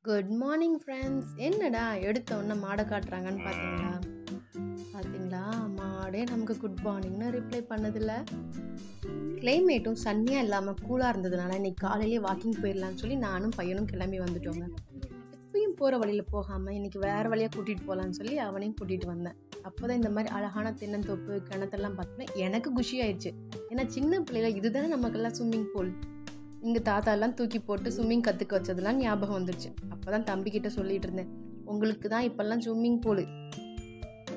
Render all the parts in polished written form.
Good morning friends. என்னடா எடுத்த உடனே மாடை காட்டுறாங்கன்னு பார்த்தீங்களா? மாடே நமக்கு குட் மார்னிங்னு ரிப்ளை பண்ணதில்ல. கிளைமேட்டும் சன்னியாக இல்லாமல் கூலாக இருந்ததுனால இன்றைக்கி காலையிலேயே வாக்கிங் போயிடலான்னு சொல்லி நானும் பையனும் கிளம்பி வந்துட்டோங்க. எப்பயும் போகிற வழியில் போகாமல் இன்றைக்கி வேறு வழியாக கூட்டிகிட்டு போகலான்னு சொல்லி அவனையும் கூட்டிகிட்டு வந்தேன். அப்போ தான் இந்த மாதிரி அழகான தென்னந்தோப்பு கிணத்தெல்லாம் பார்த்தோன்னா எனக்கு குஷி ஆயிடுச்சு. ஏன்னா சின்ன பிள்ளைகள் இதுதானே நமக்கெல்லாம் ஸ்விம்மிங் பூல். இங்கே தாத்தாலாம் தூக்கி போட்டு ஸ்விம்மிங் கற்றுக்க வச்சதுலாம் ஞாபகம் வந்துடுச்சு. அப்போ தான் தம்பிக்கிட்ட சொல்லிகிட்டு இருந்தேன், உங்களுக்கு தான் இப்போல்லாம் ஸ்விம்மிங் பூலு,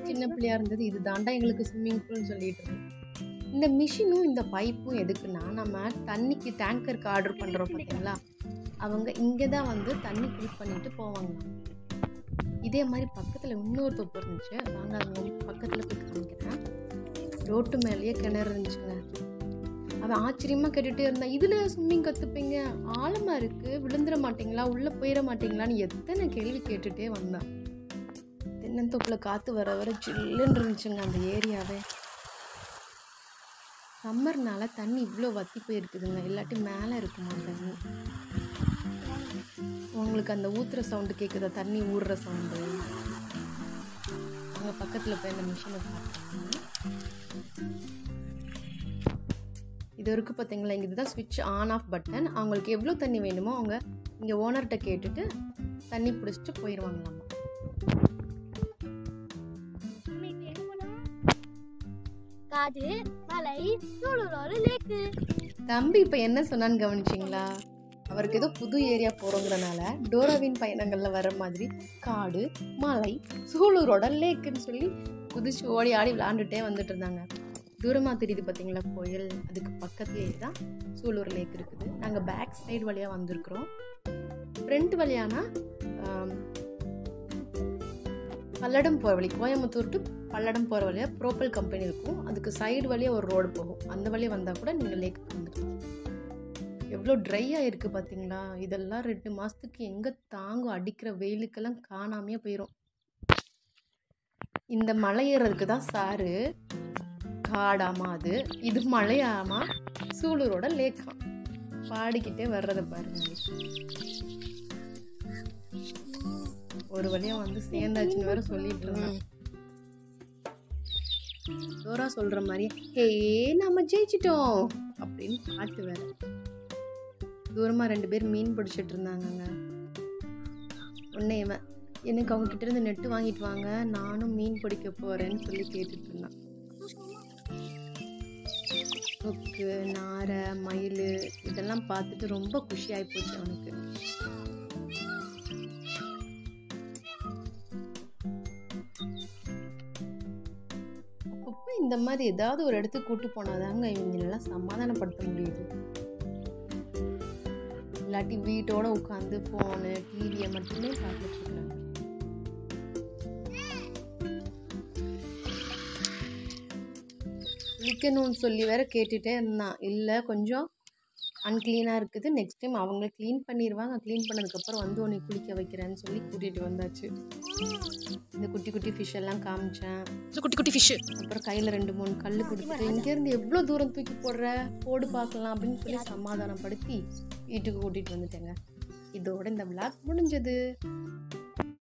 சின்ன பிள்ளையாக இருந்தது இது தாண்டா எங்களுக்கு ஸ்விம்மிங் பூல்னு சொல்லிகிட்டு இருந்தேன். இந்த மிஷினும் இந்த பைப்பும் எதுக்குன்னா, நம்ம தண்ணிக்கு டேங்கருக்கு ஆர்டர் பண்ணுறோம் பார்த்தீங்களா, அவங்க இங்கே தான் வந்து தண்ணி ஃபில் பண்ணிட்டு போவாங்களாம். இதே மாதிரி பக்கத்தில் இன்னொரு தொப்பு இருந்துச்சு, வாங்க அவங்க பக்கத்தில் போய் காமிக்கிறேன். ரோட்டு மேலேயே கிணறு இருந்துச்சுங்க. அவன் ஆச்சரியமாக கேட்டுகிட்டே இருந்தான், இதில் ஸ்விம்மிங் கற்றுப்பீங்க, ஆழமாக இருக்குது, விழுந்துட மாட்டிங்களா, உள்ளே போயிட மாட்டிங்களான்னு எத்தனை கேள்வி கேட்டுகிட்டே வந்தான். தென்னந்தோப்பில் காற்று வர வர சில்லுன்னு இருந்துச்சுங்க அந்த ஏரியாவே. சம்மர்னால தண்ணி இவ்வளோ வற்றி போயிருக்குதுங்க, இல்லாட்டி மேலே இருக்குமா தண்ணி. உங்களுக்கு அந்த ஊற்றுற சவுண்டு கேட்குதா, தண்ணி ஊடுற சவுண்டு? அங்கே பக்கத்தில் போய் அந்த மிஷினை பார்த்துருக்காங்க. இது இருக்குது பார்த்தீங்களா, இங்கே இதுதான் ஸ்விட்ச் ஆன் ஆஃப் பட்டன். அவங்களுக்கு எவ்வளோ தண்ணி வேணுமோ அவங்க இங்கே ஓனர்கிட்ட கேட்டுட்டு தண்ணி பிடிச்சிட்டு போயிடுவாங்களாமா. தம்பி இப்போ என்ன சொன்னான்னு கவனிச்சிங்களா? அவருக்கு ஏதோ புது ஏரியா போகிறோங்கிறனால டோராவின் பயணங்களில் வர மாதிரி காடு, மலை, சூலூரோட லேக்குன்னு சொல்லி குதிச்சு ஓடி ஆடி விளாண்டுட்டே வந்துட்டு இருந்தாங்க. தூரமாக தெரியுது பார்த்தீங்களா கோயில், அதுக்கு பக்கத்துலேயே தான் சூலூர் லேக் இருக்குது. நாங்கள் பேக் சைடு வழியாக வந்திருக்கிறோம். ஃப்ரண்ட் வழியானா பல்லடம் போகிற வழி, கோயம்புத்தூர் டு பல்லடம் போகிற வழியாக ப்ரோப்பல் கம்பெனி இருக்கும். அதுக்கு சைடு வழியாக ஒரு ரோடு போகும், அந்த வழியாக வந்தால் கூட நீங்கள் லேக்கு வந்துடலாம். எவ்வளோ ட்ரையாக இருக்குது பார்த்தீங்களா? இதெல்லாம் 2 மாதத்துக்கு எங்கே தாங்கும், அடிக்கிற வெயிலுக்கெல்லாம் காணாமையே போயிடும். இந்த மலை ஏறதுக்கு தான் சாரு காடாமா, அது இது மலையாமா, சூலூரோட லேக்கா, பாடிக்கிட்டே வர்றதை பாருங்க. ஒரு வழியா வந்து சேர்ந்தாச்சுன்னு வேற சொல்லிட்டு இருந்தான். டோரா சொல்ற மாதிரி ஹே நம்ம ஜெயிச்சிட்டோம் அப்படின்னு பாட்டு வேற. தூரமா 2 பேர் மீன் பிடிச்சிட்டு இருந்தாங்க. உடனே இவன், எனக்கு அவங்க கிட்ட இருந்து நெட்டு வாங்கிட்டு வாங்க, நானும் மீன் பிடிக்க போறேன்னு சொல்லி கேட்டுட்டு இருந்தான். கொக்கு, நாரை, மயில் இதெல்லாம் பார்த்துட்டு ரொம்ப குஷி ஆகிப்போச்சு அவனுக்கு. அப்பப்போ இந்த மாதிரி ஏதாவது ஒரு இடத்துக்கு கூட்டு போனாதாங்க இவங்களெல்லாம் சமாதானப்படுத்த முடியுது. இல்லாட்டி வீட்டோட உட்காந்து ஃபோனு டிவியை மட்டுமே பார்த்துட்டு இருக்காங்க. குளிக்கணும்னு சொல்லி வேற கேட்டுகிட்டே இருந்தான். இல்லை கொஞ்சம் அன்க்ளீனாக இருக்குது, நெக்ஸ்ட் டைம் அவங்கள க்ளீன் பண்ணிடுவாங்க, க்ளீன் பண்ணதுக்கப்புறம் வந்து உன்னை குளிக்க வைக்கிறேன்னு சொல்லி கூட்டிகிட்டு வந்தாச்சு. இந்த குட்டி குட்டி ஃபிஷ் எல்லாம் காமிச்சேன், குட்டி குட்டி ஃபிஷ்ஷு. அப்புறம் கையில் 2-3 கல் கொடுத்துட்டு, இங்கேருந்து எவ்வளோ தூரம் தூக்கி போடு பார்க்கலாம் அப்படின்னு சொல்லி சமாதானப்படுத்தி வீட்டுக்கு கூட்டிகிட்டு வந்துட்டேங்க. இதோட இந்த விளாக் முடிஞ்சது.